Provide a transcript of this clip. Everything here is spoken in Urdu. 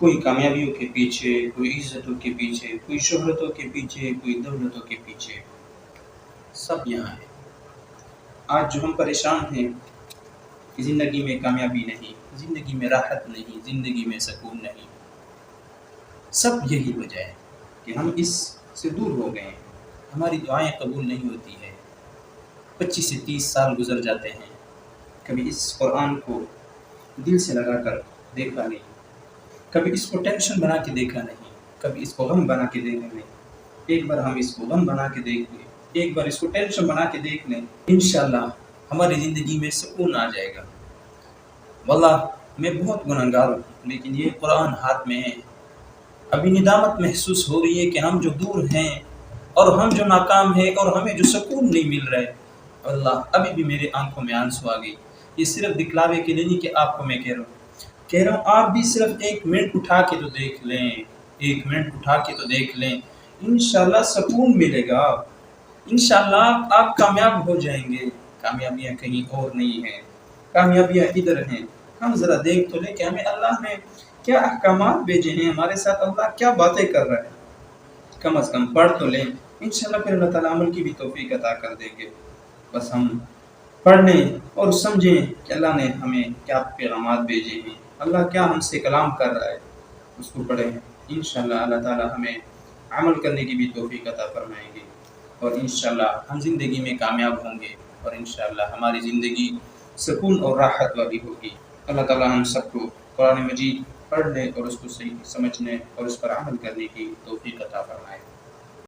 کوئی کامیابیوں کے پیچھے، کوئی عزتوں کے پیچھے، کوئی شہرتوں کے پیچھے، کوئی دولتوں کے پیچھے، سب یہاں ہے۔ آج جو ہم پریشان ہیں کہ زندگی میں کامیابی نہیں، زندگی میں راحت نہیں، زندگی میں سکون نہیں، سب یہی وجہ ہے کہ ہم اس سے دور ہو گئے ہیں۔ ہماری دعائیں قبول نہیں ہوتی ہے۔ 25 سے 30 سال گزر جاتے ہیں، کبھی اس قرآن کو دل سے لگا کر دیکھا نہیں، کبھی اس کو ٹینشن بنا کے دیکھا نہیں، کبھی اس کو غم بنا کے دیکھا نہیں۔ ایک بار ہم اس کو غم بنا کے دیکھ لیں، ایک بار اس کو ٹینشن بنا کے دیکھ لیں، انشاءاللہ ہماری زندگی میں سکون آ جائے گا۔ واللہ میں بہت گنہگار ہوں، لیکن یہ قرآن ہاتھ میں ہے۔ ابھی ندامت محسوس ہو رہی ہے کہ ہم جو دور ہیں اور ہم جو ناکام ہیں اور ہمیں جو سکون نہیں مل رہا ہے، اللہ ابھی بھی میرے آنکھوں میں آنسو آ گئی۔ یہ صرف دکھلاوے کے لیے نہیں کہ آپ کو میں کہہ رہا ہوں، آپ بھی صرف 1 منٹ اٹھا کے تو دیکھ لیں، 1 منٹ اٹھا کے تو دیکھ لیں، انشاءاللہ سکون ملے گا، انشاءاللہ آپ کامیاب ہو جائیں گے۔ کامیابیاں کہیں اور نہیں ہیں، کامیابیاں ادھر ہیں۔ ہم ذرا دیکھ تو لیں کہ ہمیں اللہ نے کیا احکامات بھیجے ہیں، ہمارے ساتھ اللہ کیا باتیں کر رہا ہے۔ کم از کم پڑھ تو لیں، انشاءاللہ پھر اللہ تعالیٰ عمل کی بھی توفیق عطا کر دیں گے۔ بس ہم پڑھیں اور سمجھیں کہ اللہ نے ہمیں کیا پیغامات بھیجے ہیں، اللہ کیا ہم سے کلام کر رہا ہے، اس کو پڑھیں۔ انشاءاللہ اللہ تعالیٰ ہمیں عمل کرنے کی بھی توفیق عطا فرمائیں گے، اور انشاءاللہ ہم زندگی میں کامیاب ہوں گے، اور انشاءاللہ ہماری زندگی سکون اور راحت والی ہوگی۔ اللہ تعالیٰ ہم سب کو قرآن مجید پڑھنے اور اس کو صحیح سمجھنے اور اس پر عمل کرنے کی توفیق عطا فرمائے۔